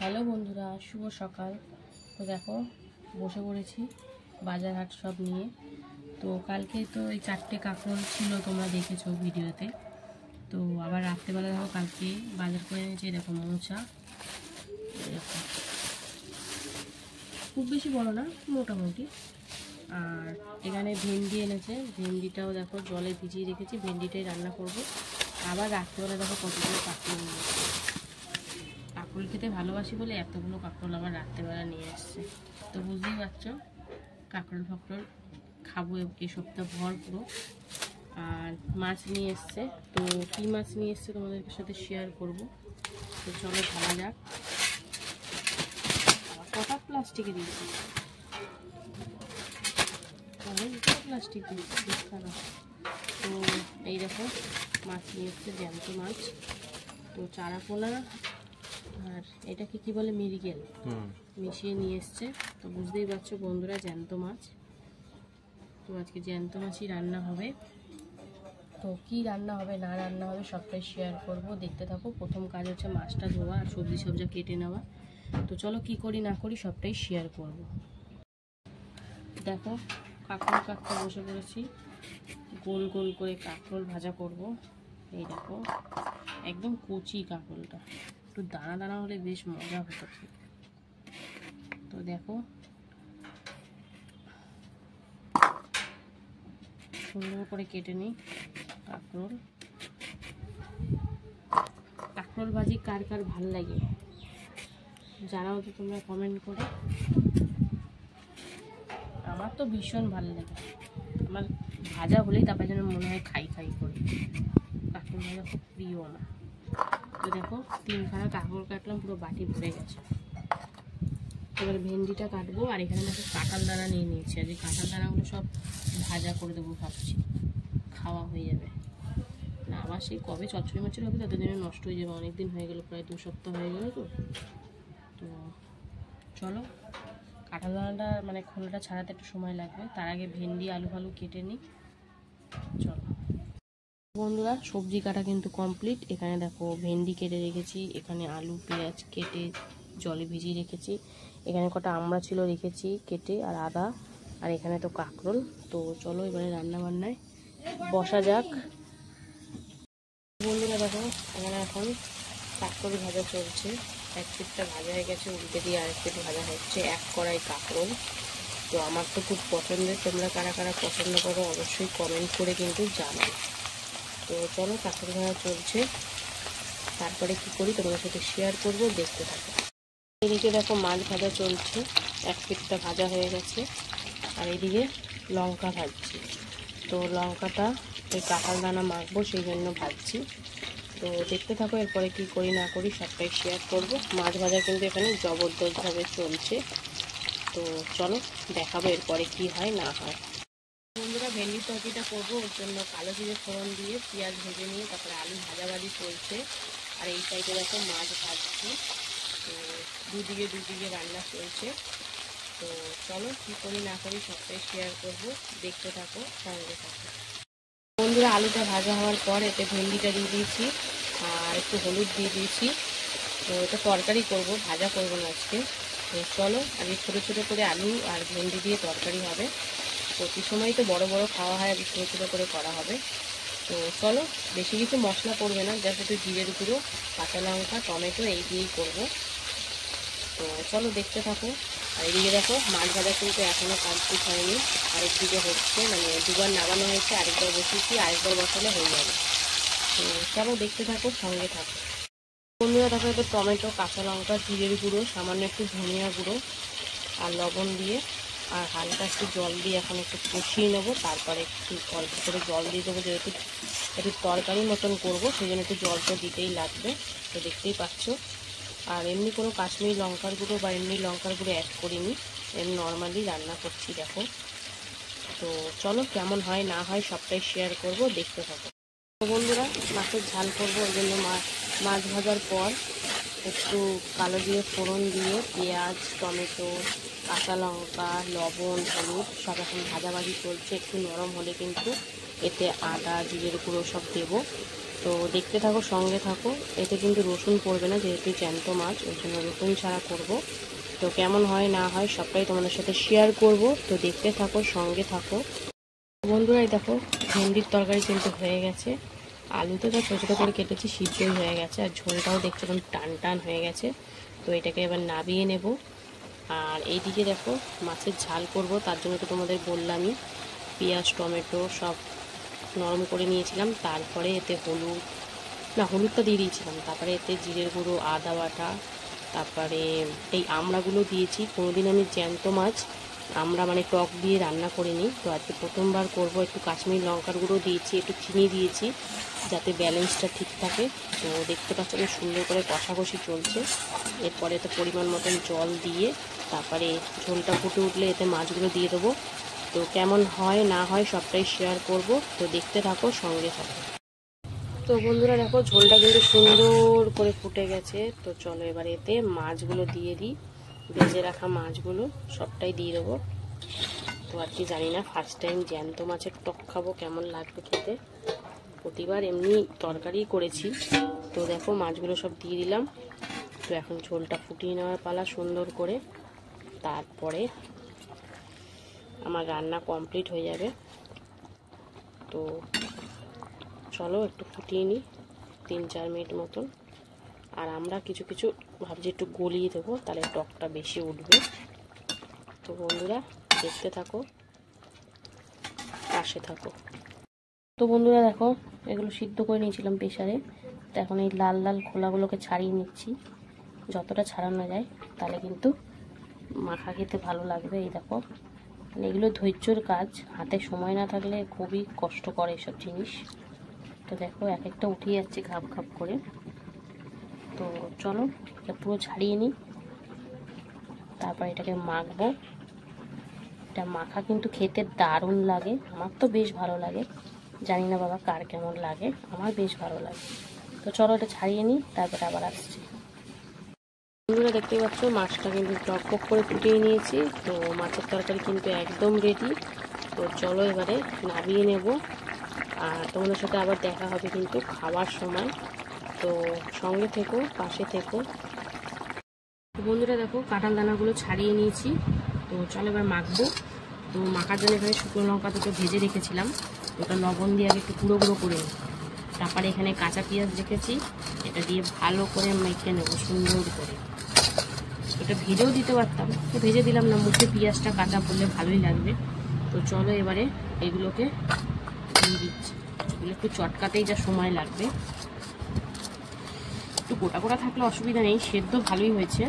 Hello বন্ধুরা, শুভ সকাল। তো দেখো বসে পড়েছি বাজার হাট সব নিয়ে। তো কালকে তো এই 4টে কাঁকরোল ছিল, তোমরা দেখেছো ভিডিওতে। তো আবার রাত্রেবেলা দেখো কালকে বাজার করে এনেছি। দেখো মোচা, দেখো খুব বেশি বড় না, মোটামুটি। আর এখানে ভেন্ডি এনেছে, ভেন্ডিটাও দেখো জলে ভিজিয়ে রেখেছি, ভেন্ডিটাই রান্না করব। আবার রাত্রেবেলা দেখো কতগুলো কাঁকরোল নিয়েছে। কাঁকরোল খেতে ভালোবাসি বলে এতগুলো কাঁকরোল আবার রাত্রেবেলা নিয়ে আসছে। তো বুঝতেই পারছো কাঁকরোল ফাকরোল খাবো এই সপ্তাহ ভর পুরো। আর মাছ নিয়ে এসছে, তো কী মাছ নিয়ে এসছে তোমাদের সাথে শেয়ার করব। তো চলো ভালো যাক। কটা প্লাস্টিকে দিয়েছি, প্লাস্টিক দিয়েছি খারাপ। তো এই দেখো মাছ নিয়ে এসছে, জ্যান্ত মাছ। তো চারাপোনা আর এটাকে কি বলে, মিরিগেল মিশিয়ে নিয়ে এসছে। তো বুঝতেই পারছো বন্ধুরা, জ্যান্ত মাছ। তো আজকে জ্যান্ত মাছই রান্না হবে। তো কি রান্না হবে না রান্না হবে সবটাই শেয়ার করব, দেখতে থাকো। প্রথম কাজ হচ্ছে মাছটা ধোয়া আর সবজি কেটে নেওয়া। তো চলো কি করি না করি সবটাই শেয়ার করব। দেখো কাঁকরোল কাটতে বসে পড়েছি, গোল গোল করে কাঁকরোল ভাজা করব। এই দেখো একদম কচি কাঁকরোলটা, একটু দানা দানা হলে বেশ মজা হতো। তো দেখো সুন্দর করে কেটে নিই কাঁকরোল। কাঁকরোল ভাজি কার কার ভাল লাগে জানাও তো তোমরা কমেন্ট করে। আমার তো ভীষণ ভালো লাগে, আমার ভাজা হলেই তারপরে যেন মনে হয় খাই খাই করে। কাঁকরোল ভাজা খুব প্রিয় আমার। তো দেখো 3খানা কাঁকরোল কাটলাম, পুরো বাটি ভরে গেছে। এবার ভেন্ডিটা কাটবো। আর এখানে দেখো কাঁঠাল দানা নিয়ে নিয়েছি, আর এই কাঁঠাল দানাগুলো সব ভাজা করে দেবো ভাবছি, খাওয়া হয়ে যাবে না। আবার সেই কবে চচ্চড়ি মচ্চড়ি হবে তাদের জন্য নষ্ট হয়ে যাবে, অনেকদিন হয়ে গেলো, প্রায় 2 সপ্তাহ হয়ে গেলো। তো চলো কাঁঠাল দানাটা মানে খোলাটা ছাড়াতে একটু সময় লাগবে, তার আগে ভেন্ডি আলু ফালু কেটে নিই। চলো বন্ধুরা, সবজি কাটা কিন্তু কমপ্লিট। এখানে দেখো ভেন্ডি কেটে রেখেছি, এখানে আলু পেঁয়াজ কেটে জলে ভিজিয়ে রেখেছি, এখানে কটা আমড়া ছিল রেখেছি কেটে, আর আদা, আর এখানে তো কাঁকরোল। তো চলো এবারে রান্না বান্নায় বসা যাক। বন্ধুরা দেখো এখানে এখন কাঁকরোল ভাজা চলছে। এক পিঠটা ভাজা হয়ে গেছে, উল্টে দিয়ে আরেক পিঠ ভাজা হচ্ছে। 1 কড়াই কাঁকরোল। তো আমার তো খুব পছন্দের, তোমরা কারা কারা পছন্দ করো অবশ্যই কমেন্ট করে কিন্তু জানাও। তো চলো কাঁকরোল ভাজা চলছে, তারপরে কি করি তোমাদের সাথে শেয়ার করব, দেখতে থাকো। এদিকে দেখো মাছ ভাজা চলছে, 1 পিঠটা ভাজা হয়ে গেছে। আর এদিকে লঙ্কা ভাজছি। তো লঙ্কাটা ওই কাঁঠাল দানা মাখবো সেই জন্য ভাজছি। তো দেখতে থাকো, এরপরে কি করি না করি সবটাই শেয়ার করব। মাছ ভাজা কিন্তু এখানে জবরদস্তভাবে চলছে। তো চলো দেখাবো এরপরে কি হয় না হয়। বন্ধুরা ভেন্ডির তরকারিটা করবো, ওর জন্য কালো জিরে ফোড়ন দিয়ে পেঁয়াজ ভেজে নিয়ে তারপরে আলু ভাজাভাজি চলছে। আর এই সাইডে দেখো মাছ ভাজছি। তো দুদিকে রান্না চলছে। তো চলো কি করি না করি সবটাই শেয়ার করব, দেখতে থাকো, সঙ্গে থাকো। বন্ধুরা আলুটা ভাজা হওয়ার পর এতে ভেন্ডিটা দিয়ে দিয়েছি আর একটু হলুদ দিয়ে দিয়েছি। তো এটা তরকারি করব, ভাজা করব না আজকে। তো চলো আজকে ছোটো ছোটো করে আলু আর ভেন্ডি দিয়ে তরকারি হবে। প্রতি সময় তো বড় বড় খাওয়া হয়, আজকে ছোটো ছোটো করে করা হবে। তো চলো বেশি কিছু মশলা পড়বে না, জাস্ট একটু জিরের গুঁড়ো, কাঁচা লঙ্কা, টমেটো এই দিয়েই করব। তো চলো দেখতে থাকো। আর এদিকে দেখো মাছ ভাজা কিন্তু এখনও কমপ্লিট হয়নি, আরেকদিকে হচ্ছে, মানে দুবার নামানো হয়েছে, আরেকবার বসিয়েছি, আরেকবার বসালে হয়ে যাবে। তো চলো দেখতে থাকো, সঙ্গে থাকো। বন্ধুরা দেখো তো টমেটো, কাঁচা লঙ্কা, জিরের গুঁড়ো, সামান্য একটু ধনিয়া গুঁড়ো আর লবণ দিয়ে আর হালকা একটু জল দিয়ে এখন একটু কষিয়ে নেবো। তারপরে একটু অল্প করে জল দিয়ে দেবো, যেহেতু একটু তরকারি মতন করবো সেই জন্য একটু জল তো দিতেই লাগবে। তো দেখতেই পাচ্ছ। আর এমনি কোনো কাশ্মীরি লঙ্কার গুঁড়ো বা এমনি লঙ্কার গুঁড়ো অ্যাড করিনি, এমনি নর্মালি রান্না করছি দেখো। তো চলো কেমন হয় না হয় সবটাই শেয়ার করব, দেখতে থাকো। তো বন্ধুরা মাছের ঝাল করবো, ওই জন্য মাছ ভাজার পর একটু কালো জিরে ফোড়ন দিয়ে পেঁয়াজ, টমেটো, কাঁচা লঙ্কা, লবণ, হলুদ সব এখন ভাজাভাজি চলছে। একটু নরম হলে কিন্তু এতে আদা, জিরের গুঁড়ো সব দেবো। তো দেখতে থাকো, সঙ্গে থাকো। এতে কিন্তু রসুন পড়বে না, যেহেতু জ্যান্ত মাছ, ওই জন্য রসুন ছাড়া করব। তো কেমন হয় না হয় সবটাই তোমাদের সাথে শেয়ার করব। তো দেখতে থাকো, সঙ্গে থাকো বন্ধুরা। দেখো ভেন্ডির তরকারি কিন্তু হয়ে গেছে, আলু তো যা ছোটো ছোটো করে কেটেছি সিদ্ধই হয়ে গেছে, আর ঝোলটাও দেখতে একদম টান টান হয়ে গেছে। তো এটাকে এবার নাবিয়ে নেব। আর এইদিকে দেখো মাছের ঝাল করব, তার জন্য তো তোমাদের বললামই, পেঁয়াজ টমেটো সব নরম করে নিয়েছিলাম। তারপরে এতে হলুদটা দিয়ে দিয়েছিলাম, তারপরে এতে জিরের গুঁড়ো, আদা বাটা, তারপরে এই আমড়াগুলো দিয়েছি। কোনোদিন আমি জ্যান্ত মাছ আমরা মানে টক দিয়ে রান্না করিনি, তো আজকে প্রথমবার করব। একটু কাশ্মীর লঙ্কার গুঁড়ো দিয়েছি, একটু চিনি দিয়েছি, যাতে ব্যালেন্সটা ঠিক থাকে। তো দেখতে পাচ্ছি আমি সুন্দর করে কষাকষি চলছে। এরপরে তো পরিমাণ মতন জল দিয়ে তারপরে ঝোলটা ফুটে উঠলে এতে মাছগুলো দিয়ে দেবো। তো কেমন হয় না হয় সবটাই শেয়ার করব। তো দেখতে থাকো, সঙ্গে থাকো। তো বন্ধুরা দেখো ঝোলটা কিন্তু সুন্দর করে ফুটে গেছে। তো চলো এবার এতে মাছগুলো দিয়ে দিই, ভেজে রাখা মাছগুলো সবটাই দিয়ে দেবো। তো আর কি জানি না, ফার্স্ট টাইম জ্যান্ত মাছের টক খাবো, কেমন লাগবে খেতে। প্রতিবার এমনি তরকারি করেছি। তো দেখো মাছগুলো সব দিয়ে দিলাম। তো এখন ঝোলটা ফুটিয়ে নেওয়ার পালা সুন্দর করে, তারপরে আমার রান্না কমপ্লিট হয়ে যাবে। তো চলো একটু ফুটিয়ে নিই 3-4 মিনিট মতন। আর আমরা কিছু কিছু ভাবছি একটু গলিয়ে দেবো, তাহলে টকটা বেশি উঠবে। তো বন্ধুরা দেখতে থাকো, পাশে থাকো। তো বন্ধুরা দেখো এগুলো সিদ্ধ করে নিয়েছিলাম প্রেসারে। তো এখন এই লাল লাল খোলাগুলোকে ছাড়িয়ে নিচ্ছি, যতটা ছাড়ানো যায়, তাহলে কিন্তু মাখা খেতে ভালো লাগবে। এই দেখো মানে এগুলো ধৈর্যর কাজ, হাতে সময় না থাকলে খুবই কষ্ট করে এসব জিনিস। তো দেখো এক একটা উঠিয়ে যাচ্ছে ঘাপ ঘাপ করে। তো চলো এটা পুরো ছাড়িয়ে নিই, তারপর এটাকে মাখবো। এটা মাখা কিন্তু খেতে দারুণ লাগে, আমার তো বেশ ভালো লাগে, জানি না বাবা কার কেমন লাগে, আমার বেশ ভালো লাগে। তো চলো এটা ছাড়িয়ে নিই, তারপরে আবার আসছি। বন্ধুরা দেখতেই পাচ্ছ মাছটা কিন্তু টক করে ফুটিয়ে নিয়েছি। তো মাছের তরকারি কিন্তু একদম রেডি। তো চলো এবারে নামিয়ে নেব, আর তোমাদের সাথে আবার দেখা হবে কিন্তু খাওয়ার সময়। তো সঙ্গে থেকো, পাশে থেকো। বন্ধুরা দেখো কাঁঠাল দানাগুলো ছাড়িয়ে নিয়েছি। তো চলো এবার মাখবো। তো মাখার জন্য এখানে শুকনো লঙ্কা দুটো ভেজে রেখেছিলাম, ওটা লবণ দিয়ে আগে একটু গুঁড়ো গুঁড়ো করে নিই। তারপরে এখানে কাঁচা পেঁয়াজ রেখেছি, এটা দিয়ে ভালো করে মেখে নেবো সুন্দর করে। এটা ভেজেও দিতে পারতাম, তো ভেজে দিলাম না, মুখে পেঁয়াজটা কাঁচা পড়লে ভালোই লাগবে। তো চলো এবারে এগুলোকে দিয়ে দিচ্ছি। এগুলো একটু চটকাতেই যা সময় লাগবে, একটু গোটা গোটা থাকলে অসুবিধা নেই, সেদ্ধ ভালোই হয়েছে,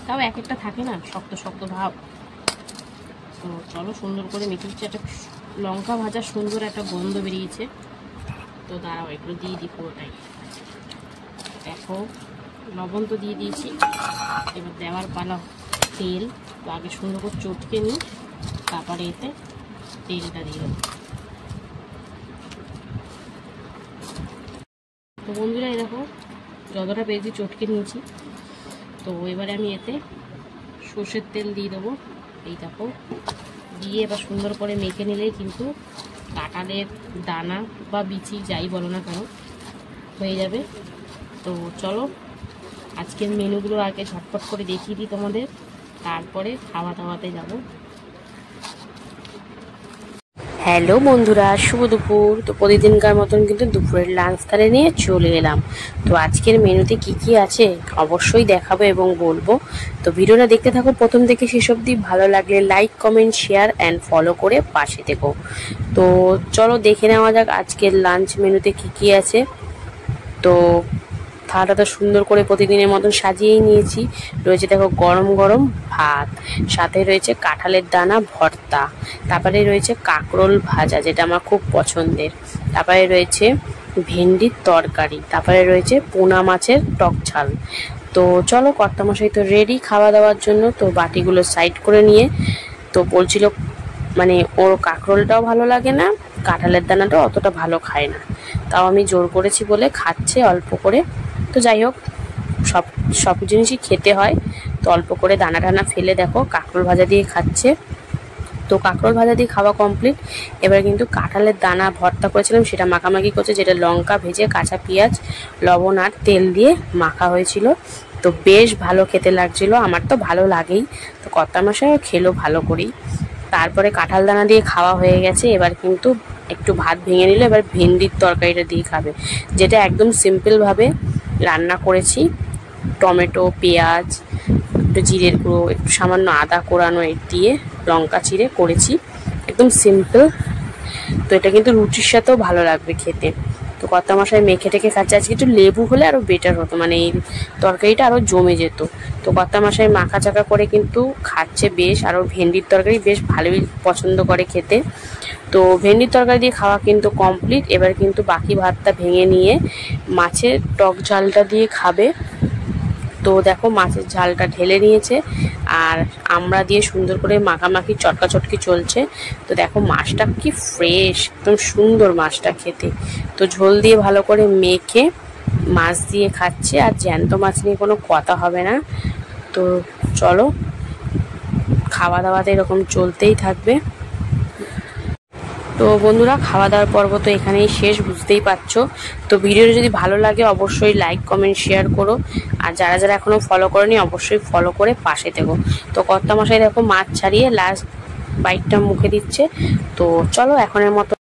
তাও এক একটা থাকে না শক্ত শক্ত ভাব। তো চলো সুন্দর করে মেখে দিচ্ছি। একটা লঙ্কা ভাজা সুন্দর একটা গন্ধ বেরিয়েছে। তো দাঁড়াও এগুলো দিয়ে দিই পুরোটাই। দেখো লবণ তো দিয়ে দিয়েছি, এবার দেওয়ার পালা তেল। তো আগে সুন্দর করে চটকে নিই, তারপরে এতে তেলটা দিয়ে দেবো। তো বন্ধুরা এই দেখো যতটা পেয়েছি চটকে নিয়েছি। তো এবারে আমি এতে সর্ষের তেল দিয়ে দেবো। এই দেখো দিয়ে এবার সুন্দর করে মেখে নিলেই কিন্তু কাঁঠালের দানা বা বিচি যাই বলো না কেন হয়ে যাবে। তো চলো আজকের মেনুগুলো আগে ঝটপট করে দেখিয়ে দিই তোমাদের, তারপরে খাওয়া দাওয়াতে যাব। হ্যালো বন্ধুরা, শুভ দুপুর। তো প্রতিদিনকার মতন কিন্তু দুপুরের লাঞ্চ থালে নিয়ে চলে এলাম। তো আজকের মেনুতে কি কি আছে অবশ্যই দেখাবো এবং বলবো। তো ভিডিওটা দেখতে থাকো প্রথম থেকে শেষ অবধি। ভালো লাগলে like comment share and follow করে পাশে থেকো। তো চলো দেখে নেওয়া যাক আজকের লাঞ্চ মেনুতে কি কি আছে। তো থালাটা তো সুন্দর করে প্রতিদিনের মতন সাজিয়েই নিয়েছি। রয়েছে দেখো গরম গরম ভাত, সাথে রয়েছে কাঁঠালের দানা ভর্তা, তারপরে রয়েছে কাঁকরোল ভাজা যেটা আমার খুব পছন্দের, তারপরে রয়েছে ভেন্ডির তরকারি, তারপরে রয়েছে পোনা মাছের টক ঝাল। তো চলো কর্তামশাই তো রেডি খাওয়া দাওয়ার জন্য। তো বাটিগুলো সাইড করে নিয়ে তো বলছিল মানে ওর কাঁকরোলটাও ভালো লাগে না, কাঁঠালের দানাটাও অতটা ভালো খায় না, তাও আমি জোর করেছি বলে খাচ্ছে অল্প করে। তো যাই হোক সব জিনিসই খেতে হয়। তো অল্প করে দানা টানা ফেলে দেখো কাঁকরোল ভাজা দিয়ে খাচ্ছে। তো কাঁকরোল ভাজা দিয়ে খাওয়া কমপ্লিট। এবার কিন্তু কাঁঠালের দানা ভর্তা করেছিলাম, সেটা মাখামাখি করছে, যেটা লঙ্কা ভেজে কাঁচা পেঁয়াজ লবণ আর তেল দিয়ে মাখা হয়েছিল। তো বেশ ভালো খেতে লাগছিল, আমার তো ভালো লাগেই। তো কর্তামশাইও খেলো ভালো করেই। তারপরে কাঁঠাল দানা দিয়ে খাওয়া হয়ে গেছে। এবার কিন্তু একটু ভাত ভেঙে নিল, এবার ভেন্ডির তরকারিটা দিয়ে খাবে, যেটা একদম সিম্পলভাবে রান্না করেছি। টমেটো, পেঁয়াজ, একটু জিরের গুঁড়ো, একটু সামান্য আদা কোরানো দিয়ে লঙ্কা চিড়ে করেছি, একদম সিম্পল। তো এটা কিন্তু রুটির সাথেও ভালো লাগবে খেতে। তো কর্তামশাই মেখে টেখে খাচ্ছে। আজকে একটু লেবু হলে আরও বেটার হতো, মানে এই তরকারিটা আরও জমে যেত। তো কর্তামশাই মাখা চাকা করে কিন্তু খাচ্ছে বেশ, আরও ভেন্ডির তরকারি বেশ ভালোই পছন্দ করে খেতে। তো ভেন্ডির তরকারি দিয়ে খাওয়া কিন্তু কমপ্লিট। এবার কিন্তু বাকি ভাতটা ভেঙে নিয়ে মাছের টক ঝালটা দিয়ে খাবে। তো দেখো মাছের ঝালটা ঢেলে নিয়েছে আর আমরা দিয়ে সুন্দর করে মাখামাখি চটকাচটকি চলছে। তো দেখো মাছটা কি ফ্রেশ, একদম সুন্দর মাছটা খেতে। তো ঝোল দিয়ে ভালো করে মেখে মাছ দিয়ে খাচ্ছে, আর জ্যান্ত মাছ নিয়ে কোনো কথা হবে না। তো চলো, খাওয়া দাওয়াতে এরকম চলতেই থাকবে। তো বন্ধুরা, খাওয়া দাওয়ার পর্ব তো এখানেই শেষ, বুঝতেই পারছো। তো ভিডিওটা যদি ভালো লাগে অবশ্যই লাইক কমেন্ট শেয়ার করো, আর যারা যারা এখনো ফলো করোনি অবশ্যই ফলো করে পাশে থেকো। তো কর্তামশাই দেখো মাছ ছাড়িয়ে লাস্ট বাইটটা মুখে দিচ্ছে। তো চলো এখনের মতো